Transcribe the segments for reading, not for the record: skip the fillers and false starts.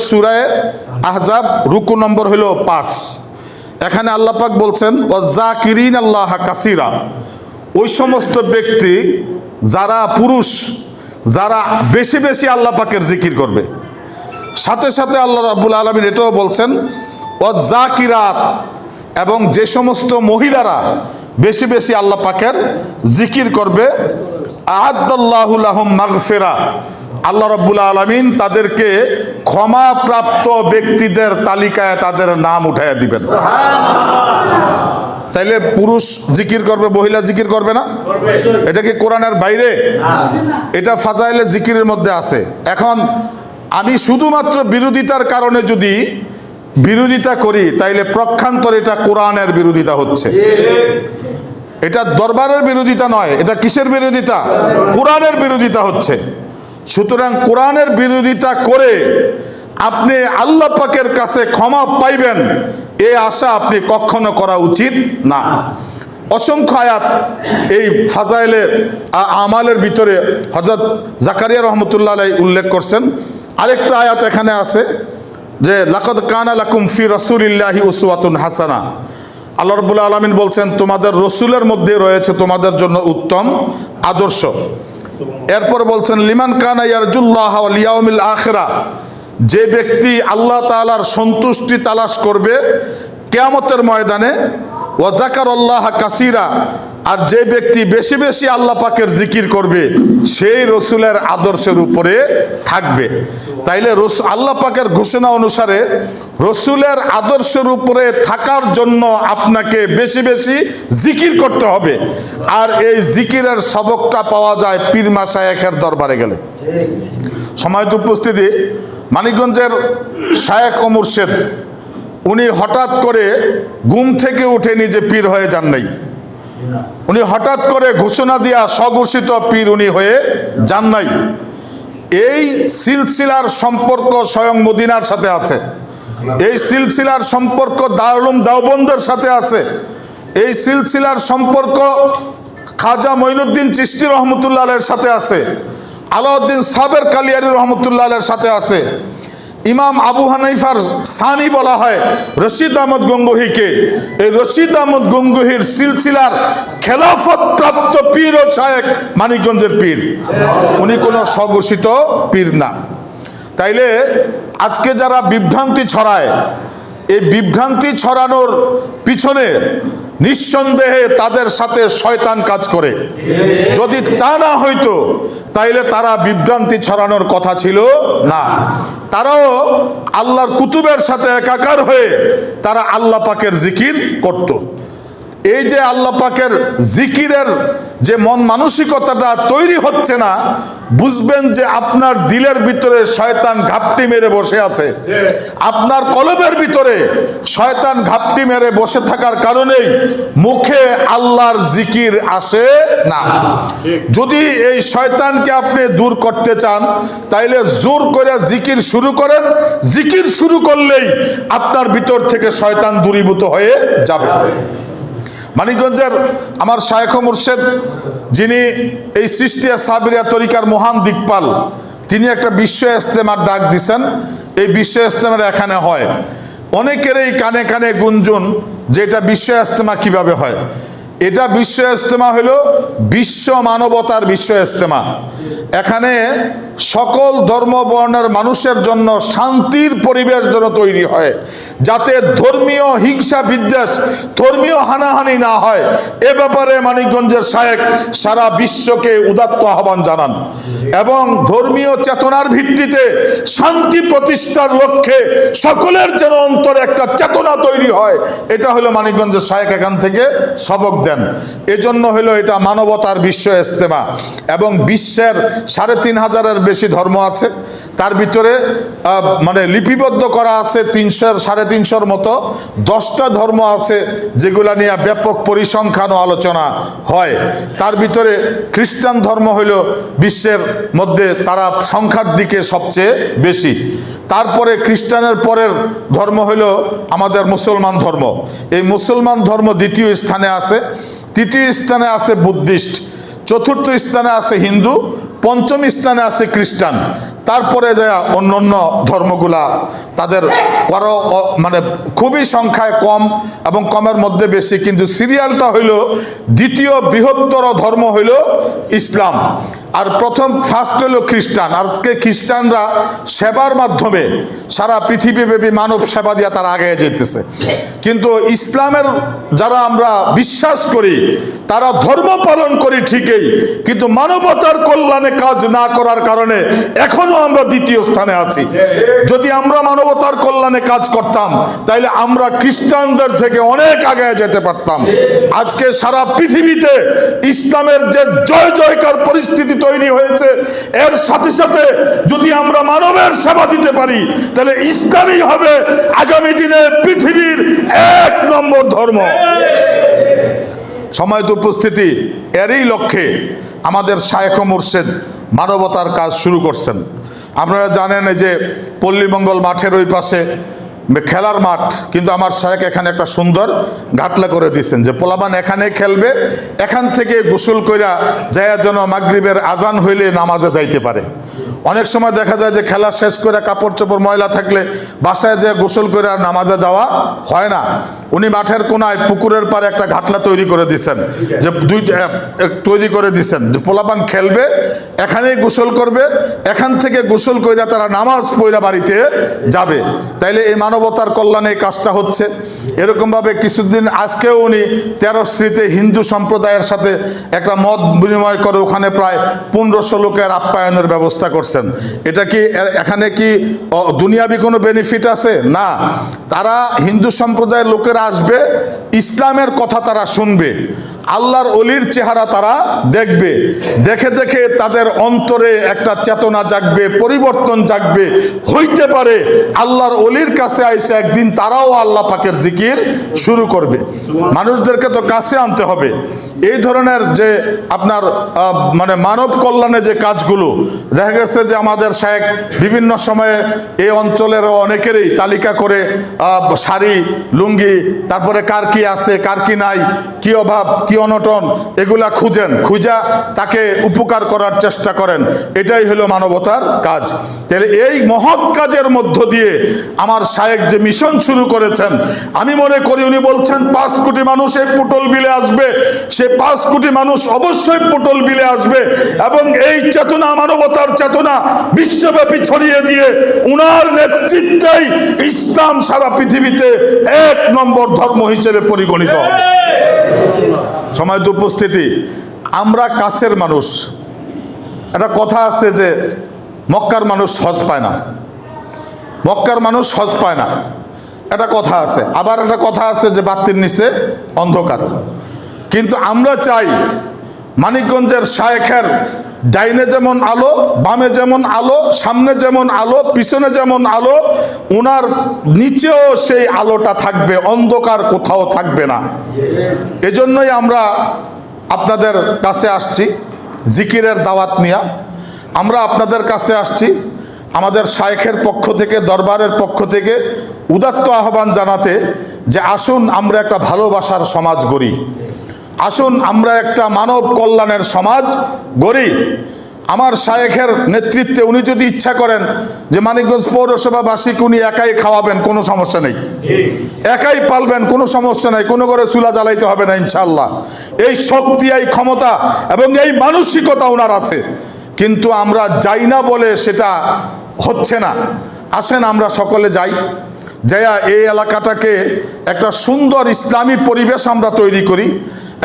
সূরা আহজাব রুকু নম্বর হলো 5। এখানে আল্লাহ পাক বলছেন ওয়াযাকিরিন আল্লাহ কাসীরা, ওই সমস্ত ব্যক্তি যারা পুরুষ, যারা বেশি বেশি আল্লাহ পাকের জিকির করবে। সাথে সাথে আল্লাহ রাব্বুল আলামিন এটাও বলছেন ওয়াযাকিরাত, এবং যে সমস্ত মহিলারা বেশি বেশি আল্লাহ পাকের জিকির করবে, আ'আদাল্লাহু লাহুম মাগফিরা, আল্লাহ রাব্বুল আলামিন তাদেরকে ক্ষমাপ্রাপ্ত ব্যক্তিদের তালিকায় তাদের নাম উঠাইয়া দিবেন। তাইলে পুরুষ জিকির করবে, মহিলা জিকির করবে না? এটা কি কোরআনের বাইরে? এটা ফাজাইলে জিকিরের মধ্যে আছে। এখন আমি শুধুমাত্র বিরোধিতার কারণে যদি বিরোধিতা করি, তাইলে প্রক্ষান্তরে এটা কোরআনের বিরোধিতা হচ্ছে। এটা দরবারের বিরোধিতা নয়, এটা কিসের বিরোধিতা? কোরআনের বিরোধিতা হচ্ছে। সুতরাং কোরআনের বিরোধিতা করে আপনি আল্লাহ পাকের কাছে ক্ষমা পাইবেন, এই আশা আপনি কখনো করা উচিত না। অসংখ্য আয়াত এই ফাজাইলে আমালের ভিতরে হযরত জাকারিয়া রহমতুল্লাহ আলাইহি উল্লেখ করছেন। আরেকটা আয়াত এখানে আছে যে লাকাদ কানা লাকুম ফি রাসূলিল্লাহি উসওয়াতুন হাসানা, আল্লাহ রাব্বুল আলামিন বলছেন তোমাদের রসুলের মধ্যে রয়েছে তোমাদের জন্য উত্তম আদর্শ। এরপর বলছেন লিমান কানা ইয়ারজুল্লাহ ওয়াল ইয়াউমিল আখিরা, যে ব্যক্তি আল্লাহ তাআলার সন্তুষ্টি তালাশ করবে কিয়ামতের ময়দানে, ওয়া যাকারাল্লাহ কাসীরা, আর যে ব্যক্তি বেশি বেশি আল্লাহ পাকের জিকির করবে সেই রসুলের আদর্শের উপরে থাকবে। তাইলে আল্লাহ পাকের ঘোষণা অনুসারে রসুলের আদর্শের উপরে থাকার জন্য আপনাকে বেশি বেশি জিকির করতে হবে। আর এই জিকিরের সবকটা পাওয়া যায় পীর মাশায়েখের দরবারে গেলে। সময়ত উপস্থিতি, মানিকগঞ্জের শায়েখ ও মুর্শেদ, উনি হঠাৎ করে ঘুম থেকে উঠে নিজে পীর হয়ে যান নাই। উনি হঠাৎ করে ঘোষণা দিয়া স্বঘোষিত পীর উনি হয়ে যান নাই। এই সিলসিলার সম্পর্ক স্বয়ং মদিনার সাথে আছে, এই সিলসিলার সম্পর্ক দারুল উলুম দেওবন্দের সাথে আছে, এই সিলসিলার সম্পর্ক খাজা মঈনুদ্দিন চিশতি রহমতুল্লাহ আলাইহির সাথে আছে, আলাউদ্দিন সাবের কালিয়ারি রহমতুল্লাহ আলাইহির সাথে আছে। ইমাম আবু হানিফার সানি বলা হয় রশিদ আহমদ গঙ্গোহীকে। এই রশিদ আহমদ গঙ্গোহীর সিলসিলার খেলাফত প্রাপ্ত পীর ও শায়েখ মানিকগঞ্জের পীর, উনি কোনো স্বঘোষিত পীর না। তাইলে আজকে যারা বিভ্রান্তি ছড়ায়, এই বিভ্রান্তি ছড়ানোর পিছনে নিঃসন্দেহে তাদের সাথে শয়তান কাজ করে। যদি তা না হইতো তাইলে তারা বিভ্রান্তি ছড়ানোর কথা ছিল না। তারাও আল্লাহর কুতুবের সাথে একাকার হয়ে তারা আল্লাহ পাকের জিকির করত। এই যে আল্লাহ পাকের জিকিরের যে মন মানসিকতাটা তৈরি হচ্ছে না, বুঝবেন যে আপনার দিলের ভিতরে শয়তান ঘাপটি মেরে বসে আছে। আপনার কলবের ভিতরে শয়তান ঘাপটি মেরে বসে থাকার কারণেই মুখে আল্লাহর জিকির আসে না। যদি এই শয়তানকে আপনি দূর করতে চান, তাইলে জোর করে জিকির শুরু করেন। জিকির শুরু করলেই আপনার ভিতর থেকে শয়তান দূরীভূত হয়ে যাবে। মানিকগঞ্জের আমার শায়েখ ও মুর্শেদ, যিনি এই সৃষ্টিয়া সাবিরিয়া তরিকার মহান দিকপাল, তিনি একটা বিশ্ব ইজতেমার ডাক দিছেন। এই বিশ্ব ইজতেমার এখানে হয়, অনেকেরই কানে কানে গুঞ্জন যে এটা বিশ্ব ইজতেমা কিভাবে হয়। এটা বিশ্ব ইজতেমা হলো বিশ্ব মানবতার বিশ্ব ইজতেমা। এখানে সকল ধর্ম বর্ণের মানুষের জন্য শান্তির পরিবেশ যেন তৈরি হয়, যাতে ধর্মীয় হিংসা বিদ্বেষ, ধর্মীয় হানাহানি না হয়। এ ব্যাপারে মানিকগঞ্জের শায়েখ সারা বিশ্বকে উদাত্ত আহ্বান জানান এবং ধর্মীয় চেতনার ভিত্তিতে শান্তি প্রতিষ্ঠার লক্ষ্যে সকলের যেন অন্তরে একটা চেতনা তৈরি হয়, এটা হলো মানিকগঞ্জের শায়েখ এখান থেকে সবক দেন। এজন্য হলো এটা মানবতার বিশ্ব ইজতেমা। এবং বিশ্বের ৩৫০০-এর বেশি ধর্ম আছে, তার ভিতরে মানে লিপিবদ্ধ করা আছে ৩০০-৩৫০-র মতো 10টা ধর্ম আছে, যেগুলা নিয়ে ব্যাপক পরিসংখ্যান ও আলোচনা হয়। তার ভিতরে খ্রিস্টান ধর্ম হইল বিশ্বের মধ্যে তারা সংখ্যার দিকে সবচেয়ে বেশি। তারপরে খ্রিস্টানের পরের ধর্ম হইল আমাদের মুসলমান ধর্ম। এই মুসলমান ধর্ম দ্বিতীয় স্থানে আছে। তৃতীয় স্থানে আছে বুদ্ধিস্ট, চতুর্থ স্থানে আছে হিন্দু, পঞ্চম স্থানে আছে খ্রিস্টান। তারপরে যায় অন্য ধর্মগুলা তাদের কারো মানে খুবই সংখ্যায় কম এবং কমের মধ্যে বেশি, কিন্তু সিরিয়ালটা হইল দ্বিতীয় বৃহত্তর ধর্ম হইল ইসলাম, আর প্রথম ফার্স্ট হলো খ্রিস্টান। আজকে খ্রিস্টানরা সেবার মাধ্যমে সারা পৃথিবীব্যাপী মানব সেবা দিয়া তারা আগে যেতেছে, কিন্তু ইসলামের যারা আমরা বিশ্বাস করি তারা ধর্ম পালন করি ঠিকই, কিন্তু মানবতার কল্যাণে কাজ না করার কারণে এখনো আমরা দ্বিতীয় স্থানে আছি। যদি আমরা মানবতার কল্যাণে কাজ করতাম তাইলে আমরা খ্রিস্টানদের থেকে অনেক আগে যেতে পারতাম। আজকে সারা পৃথিবীতে ইসলামের যে জয় জয়কার পরিস্থিতি তৈরি হয়েছে, এর সাথে সাথে যদি আমরা মানবের সেবা দিতে পারি তাহলে ইসলামই হবে আগামী দিনে পৃথিবীর 1 নম্বর ধর্ম। সময়ত উপস্থিতি, এরই লক্ষ্যে আমাদের শায়েখ ও মুর্শেদ মানবতার কাজ শুরু করছেন। আপনারা জানেন যে পল্লীমঙ্গল মাঠের ওই পাশে খেলার মাঠ, কিন্তু আমার শায়েখ এখানে একটা সুন্দর ঘাটলা করে দিয়েছেন যে পোলাবান এখানে খেলবে, এখান থেকে গোসল কইরা যায় যেন মাগরিবের আজান হইলে নামাজে যাইতে পারে। অনেক সময় দেখা যায় যে খেলা শেষ করে কাপড় চোপড় ময়লা থাকলে বাসায় যে গোসল করে আর নামাজে যাওয়া হয় না। উনি মাঠের কোনায় পুকুরের পারে একটা ঘাটলা তৈরি করে দিচ্ছেন, যে তৈরি করে দিচ্ছেন যে পোলাপান খেলবে, এখানেই গোসল করবে, এখান থেকে গোসল কইরা তারা নামাজ পড়া বাড়িতে যাবে। তাইলে এই মানবতার কল্যাণে এই কাজটা হচ্ছে। এরকমভাবে কিছুদিন আজকেও উনি 13 শ্রীতে হিন্দু সম্প্রদায়ের সাথে একটা মত বিনিময় করে ওখানে প্রায় 1500 লোকের আপ্যায়নের ব্যবস্থা করছেন। এটা কি এখানে কি দুনিয়াবি কোনো বেনিফিট আছে? না। তারা হিন্দু সম্প্রদায়ের লোকেরা আসবে, ইসলামের কথা তারা শুনবে, আল্লাহর অলির চেহারা তারা দেখবে, দেখে দেখে তাদের অন্তরে একটা চেতনা জাগবে, পরিবর্তন জাগবে। হইতে পারে আল্লাহর অলির কাছে আইসে একদিন তারাও আল্লাহ পাকের জিকির শুরু করবে। মানুষদেরকে তো কাছে আনতে হবে। এই ধরনের যে আপনার মানে মানব কল্যাণে যে কাজগুলো দেখা গেছে যে আমাদের শায়েখ বিভিন্ন সময়ে এই অঞ্চলের অনেকেরই তালিকা করে শাড়ি, লুঙ্গি, তারপরে কার কি আছে কার কি নাই, কি অভাব কি অনটন, এগুলা খুঁজা তাকে উপকার করার চেষ্টা করেন। এটাই হলো মানবতার কাজ। তাহলে এই মহৎ কাজের মধ্য দিয়ে আমার শায়েখ যে মিশন শুরু করেছেন, আমি মনে করি উনি বলছেন 5 কোটি মানুষ এই পুটল বিলে আসবে, সে 5 কোটি মানুষ অবশ্যই পুটল বিলে আসবে, এবং এই চেতনা, মানবতার চেতনা বিশ্বব্যাপী ছড়িয়ে দিয়ে উনার নেতৃত্বেই ইসলাম সারা পৃথিবীতে 1 নম্বর ধর্ম হিসেবে পরিগণিত। সময়ত উপস্থিতি, আমরা কাছের মানুষ। একটা কথা আছে যে মক্কার মানুষ হজ পায় না, মক্কার মানুষ হজ পায় না, একটা কথা আছে। আবার একটা কথা আছে যে বাতির নিচে অন্ধকার। কিন্তু আমরা চাই মানিকগঞ্জের শায়েখের ডাইনে যেমন আলো, বামে যেমন আলো, সামনে যেমন আলো, পিছনে যেমন আলো, ওনার নিচেও সেই আলোটা থাকবে, অন্ধকার কোথাও থাকবে না। এজন্যই আমরা আপনাদের কাছে আসছি জিকিরের দাওয়াত নিয়ে। আমরা আপনাদের কাছে আসছি আমাদের শায়েখের পক্ষ থেকে, দরবারের পক্ষ থেকে উদাত্ত আহ্বান জানাতে যে আসুন আমরা একটা ভালোবাসার সমাজ গড়ি, আসুন আমরা একটা মানব কল্যাণের সমাজ গড়ি। আমার শায়েখের নেতৃত্বে উনি যদি ইচ্ছা করেন যে মানিকগঞ্জ পৌরসভাবাসীকে উনি একাই খাওয়াবেন, কোনো সমস্যা নেই, একাই পালবেন, কোনো সমস্যা নেই, কোনো করে চুলা জ্বালাইতে হবে না ইনশাআল্লাহ। এই শক্তি, এই ক্ষমতা এবং এই মানসিকতা ওনার আছে, কিন্তু আমরা যাই না বলে সেটা হচ্ছে না। আসেন আমরা সকলে যাই, যাইয়া এই এলাকাটাকে একটা সুন্দর ইসলামী পরিবেশ আমরা তৈরি করি,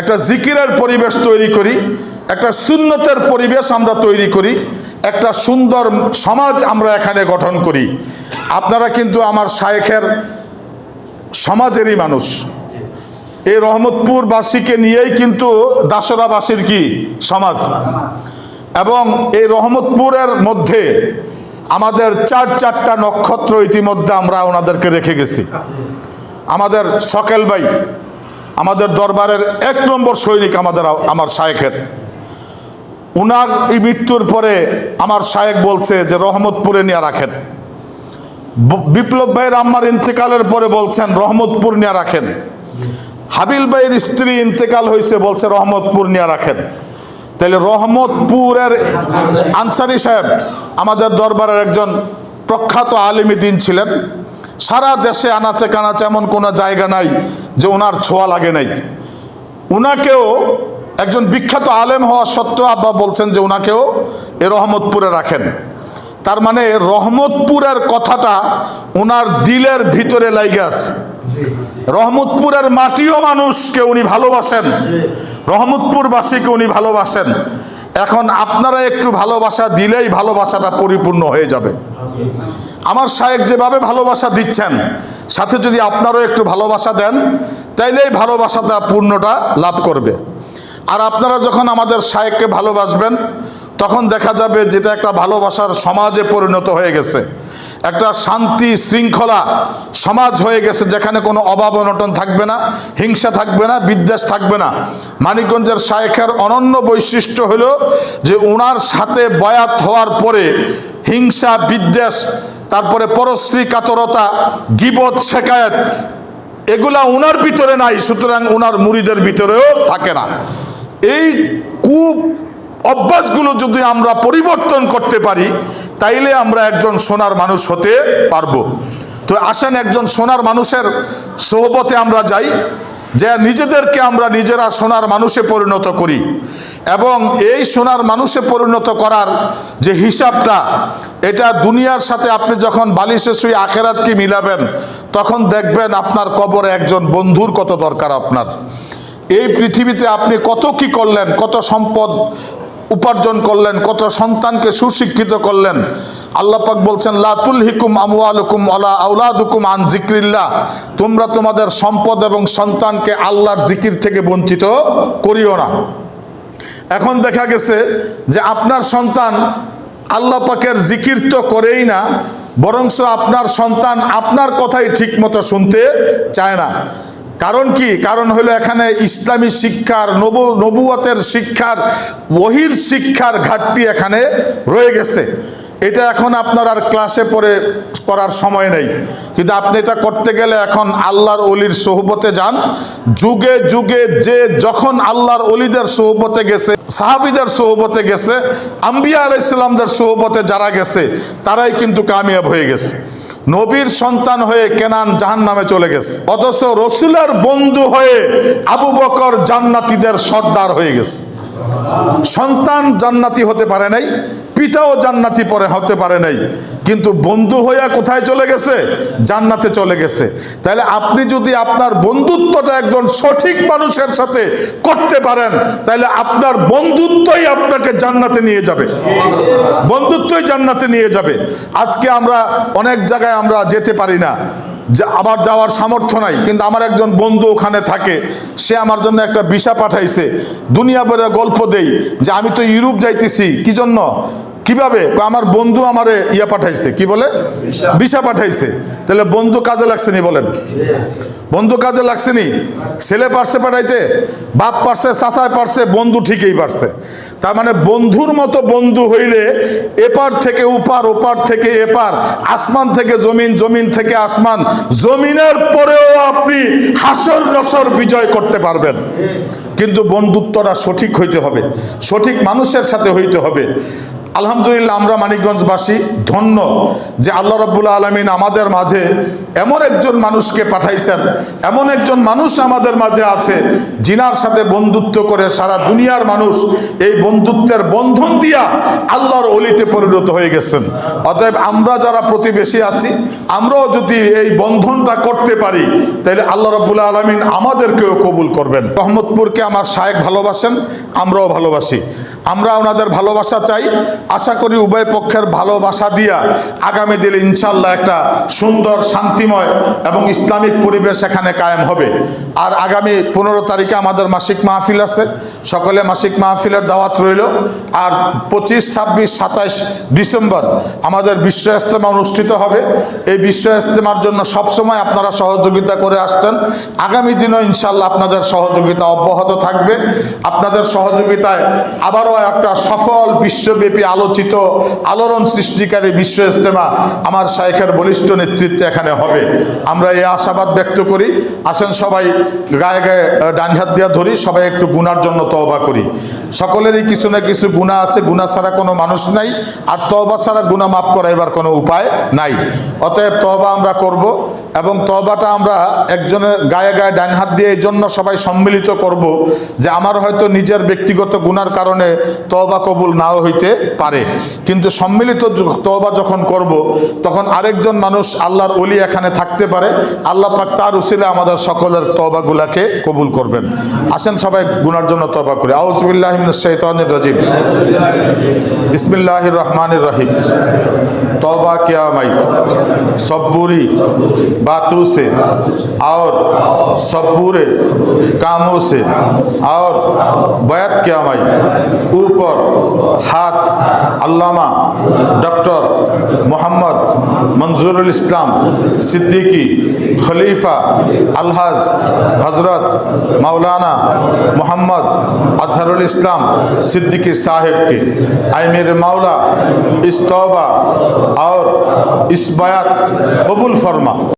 একটা জিকিরের পরিবেশ তৈরি করি, একটা সুন্নতের পরিবেশ আমরা তৈরি করি, একটা সুন্দর সমাজ আমরা এখানে গঠন করি। আপনারা কিন্তু আমার শায়েখের সমাজেরই মানুষ। এই রহমতপুরবাসীকে নিয়েই কিন্তু দাসরাবাসীর কি সমাজ, এবং এই রহমতপুরের মধ্যে আমাদের 4-4টা নক্ষত্র ইতিমধ্যে আমরা ওনাদেরকে রেখে গেছি। আমাদের সকেল ভাই আমাদের দরবারের 1 নম্বর সৈনিক, আমার শায়েখের। উনার এই মৃত্যুর পরে আমার শায়েখ বলছে যে রহমতপুরে নিয়ে রাখেন। বিপ্লব ভাইয়ের আম্মার ইন্তেকালের পরে বলছেন রহমতপুর নিয়ে রাখেন। হাবিল ভাইয়ের স্ত্রী ইন্তেকাল হয়েছে, বলছে রহমতপুর নিয়ে রাখেন। তাহলে রহমতপুরের আনসারী সাহেব আমাদের দরবারের একজন প্রখ্যাত আলেমী দ্বীন ছিলেন। সারা দেশে আনাচে কানাচে এমন কোনো জায়গা নাই যে ওনার ছোঁয়া লাগে নাই। উনাকেও একজন বিখ্যাত আলেম হওয়া সত্ত্বেও আব্বা বলছেন যে উনাকেও এ রহমতপুরে রাখেন। তার মানে রহমতপুরের কথাটা ওনার দিলের ভিতরে লাইগে আছে। রহমতপুরের মাটিও মানুষকে উনি ভালোবাসেন, রহমতপুরবাসীকে উনি ভালোবাসেন। এখন আপনারা একটু ভালোবাসা দিলেই ভালোবাসাটা পরিপূর্ণ হয়ে যাবে। আমার শায়েখ যেভাবে ভালোবাসা দিচ্ছেন, সাথে যদি আপনারাও একটু ভালোবাসা দেন, তাইলেই ভালোবাসাটা পূর্ণটা লাভ করবে। আর আপনারা যখন আমাদের শায়েখকে ভালোবাসবেন, তখন দেখা যাবে যেটা একটা ভালোবাসার সমাজে পরিণত হয়ে গেছে, একটা শান্তি শৃঙ্খলা সমাজ হয়ে গেছে, যেখানে কোনো অভাব অনটন থাকবে না, হিংসা থাকবে না, বিদ্বেষ থাকবে না। মানিকগঞ্জের শায়েখের অনন্য বৈশিষ্ট্য হলো যে ওনার সাথে বয়াত হওয়ার পরে হিংসা বিদ্বেষ, তারপরে পরশ্রী কাতরতা, গীবত শেকায়েত, এগুলা ওনার ভিতরে নাই, সুতরাং ওনার মুরিদের ভিতরেও থাকে না। এই কূপ অভ্যাসগুলো যদি আমরা পরিবর্তন করতে পারি, তাইলে আমরা একজন সোনার মানুষ হতে পারবো। তো আসেন একজন সোনার মানুষের সোহবতে আমরা যাই, যে নিজেদেরকে আমরা নিজেরা সোনার মানুষে পরিণত করি। এবং এই সোনার মানুষে পরিণত করার যে হিসাবটা, এটা দুনিয়ার সাথে আপনি যখন বালিশে শুয়ে আখেরাতকে মিলাবেন, তখন দেখবেন আপনার কবরে একজন বন্ধুর কত দরকার আপনার। এই পৃথিবীতে আপনি কত কি করলেন, কত সম্পদ উপার্জন করলেন, কত সন্তানকে সুশিক্ষিত করলেন। আল্লাহ পাক বলছেন, লা তুলহিকুম আমওয়ালুকুম ওয়ালা আওলাদুকুম আন যিকরিল্লাহ, তোমরা তোমাদের সম্পদ এবং সন্তানকে আল্লাহর জিকির থেকে বঞ্চিত করিও না। এখন দেখা গেছে যে আপনার সন্তান আল্লাহ পাকের জিকির তো করেই না, বরঞ্চ আপনার সন্তান আপনার কথাই ঠিক মতো শুনতে চায় না। কারণ কি? কারণ হলো এখানে ইসলামী শিক্ষার, নবুয়তের শিক্ষার, ওহীর শিক্ষার ঘাটতি এখানে রয়ে গেছে। এটা এখন আপনার আর ক্লাসে পড়ে করার সময় নেই, কিন্তু আপনি এটা করতে গেলে এখন আল্লাহর অলির সোহবতে যান। যুগে যুগে যে যখন আল্লাহর অলিদের সোহবতে গেছে, সাহাবীদের সোহবতে গেছে, আম্বিয়া আলাইহিস সালামদের সোহবতে যারা গেছে, তারাই কিন্তু কামিয়াব হয়ে গেছে। নবীর সন্তান হয়ে কেনান জাহান্নামে চলে গেছে, অথচ রসুলের বন্ধু হয়ে আবু বকর জান্নাতীদের সর্দার হয়ে গেছে। সন্তান জান্নাতি হতে পারে নাই, পিতাও জান্নাতি পরে হতে পারে নাই, কিন্তু বন্ধু হইয়া কোথায় চলে গেছে? জান্নাতে চলে গেছে। তাহলে আপনি যদি আপনার বন্ধুত্বটা একজন সঠিক মানুষের সাথে করতে পারেন, তাহলে আপনার বন্ধুত্বই আপনাকে জান্নাতে নিয়ে যাবে, বন্ধুত্বই জান্নাতে নিয়ে যাবে। আজকে আমরা অনেক জায়গায় আমরা যেতে পারি না, আবার যাওয়ার সামর্থ্য নাই, কিন্তু আমার একজন বন্ধু ওখানে থাকে, সে আমার জন্য একটা ভিসা পাঠাইছে। দুনিয়া ভরে গল্প দেই যে আমি তো ইউরোপ যাইতেছি, কি জন্য, কিভাবে? আমার বন্ধু আমারে ইয়া পাঠাইছে, কি বলে, ভিসা পাঠাইছে। তাহলে বন্ধু কাজে লাগছে নি? বলেন, বন্ধু কাজে লাগছে নি? ছেলে পারছে পাঠাইতে, বাপ পারছে, চাচায় পারছে, বন্ধু ঠিকই পারছে। তার মানে বন্ধুর মতো বন্ধু হইলে এপার থেকে ওপার, ওপার থেকে এপার, আসমান থেকে জমিন, জমিন থেকে আসমান, জমিনের পরেও আপনি হাসর নসর বিজয় করতে পারবেন। কিন্তু বন্ধুত্বটা সঠিক হইতে হবে, সঠিক মানুষের সাথে হইতে হবে। আলহামদুলিল্লাহ, আমরা মানিকগঞ্জবাসী ধন্য যে আল্লাহ রাব্বুল আলামিন আমাদের মাঝে এমন একজন মানুষকে পাঠাইছেন, এমন একজন মানুষ আমাদের মাঝে আছে, যিনার সাথে বন্ধুত্ব করে সারা দুনিয়ার মানুষ এই বন্ধুত্বের বন্ধন দিয়া আল্লাহর অলিতে পরিণত হয়ে গেছেন। অতএব আমরা যারা প্রতিবেশী আছি, আমরাও যদি এই বন্ধনটা করতে পারি, তাহলে আল্লাহ রাব্বুল আলামিন আমাদেরকেও কবুল করবেন। রহমতপুরকে আমার শায়েখ ভালোবাসেন, আমরাও ভালোবাসি, আমরা ওনাদের ভালোবাসা চাই। আশা করি উভয় পক্ষের ভালোবাসা দিয়া আগামী দিনে ইনশাল্লাহ একটা সুন্দর, শান্তিময় এবং ইসলামিক পরিবেশ এখানে কায়েম হবে। আর আগামী 15 তারিখে আমাদের মাসিক মাহফিল আছে, সকলে মাসিক মাহফিলের দাওয়াত রইল। আর 25, 26, 27 ডিসেম্বর আমাদের বিশ্ব ইজতেমা অনুষ্ঠিত হবে। এই বিশ্ব ইজতেমার জন্য সবসময় আপনারা সহযোগিতা করে আসছেন, আগামী দিনও ইনশাল্লাহ আপনাদের সহযোগিতা অব্যাহত থাকবে। আপনাদের সহযোগিতায় আবারও একটা সফল বিশ্বব্যাপী আলোচিত আলোড়ন সৃষ্টিকারী বিশ্ব ইজতেমা আমার শাইখের বলিষ্ঠ নেতৃত্বে এখানে হবে। আমরা এই আশাবাদ ব্যক্ত করি। আসেন সবাই গায়ে গায়ে ডান হাত দিয়া ধরি, সবাই একটু গুনার জন্য তওবা করি। সকলেরই কিছু না কিছু গুনাহ আছে, গুনাহ ছাড়া কোনো মানুষ নাই, আর তওবা ছাড়া গুনাহ মাফ করাইবার কোনো উপায় নাই। অতএব তওবা আমরা করব, এবং তওবাটা আমরা একজনের গায়ে গায়ে ডান হাত দিয়ে এই জন্য সবাই সম্মিলিত করব যে আমার হয়তো নিজের ব্যক্তিগত গুনার কারণে তওবা কবুল নাও হইতে পারে, কিন্তু সম্মিলিত তওবা যখন করব তখন আরেকজন মানুষ আল্লাহর ওলি এখানে থাকতে পারে, আল্লাহ পাক তার উসিলায় আমাদের সকলের তওবাগুলাকে কবুল করবেন। আসেন সবাই গুনার জন্য তওবা করি। আউযু বিল্লাহি মিনাশ শাইতানির রাজিম। बिस्मिल्लाहिर रहमानिर रहीम। तौबा किया मैं सब बुरी बातों से और सब बुरे कामों से, और बैत किया मैं ऊपर हाथ अल्लामा डॉक्टर मोहम्मद मंजूरुल इस्लाम सिद्दीकी खलीफा अलहज हजरत मौलाना मोहम्मद अजहरुल इस्लाम सिद्दीकी साहिब के, आए मेरे मौला इस तौबा और इस बयात कबूल फरमा।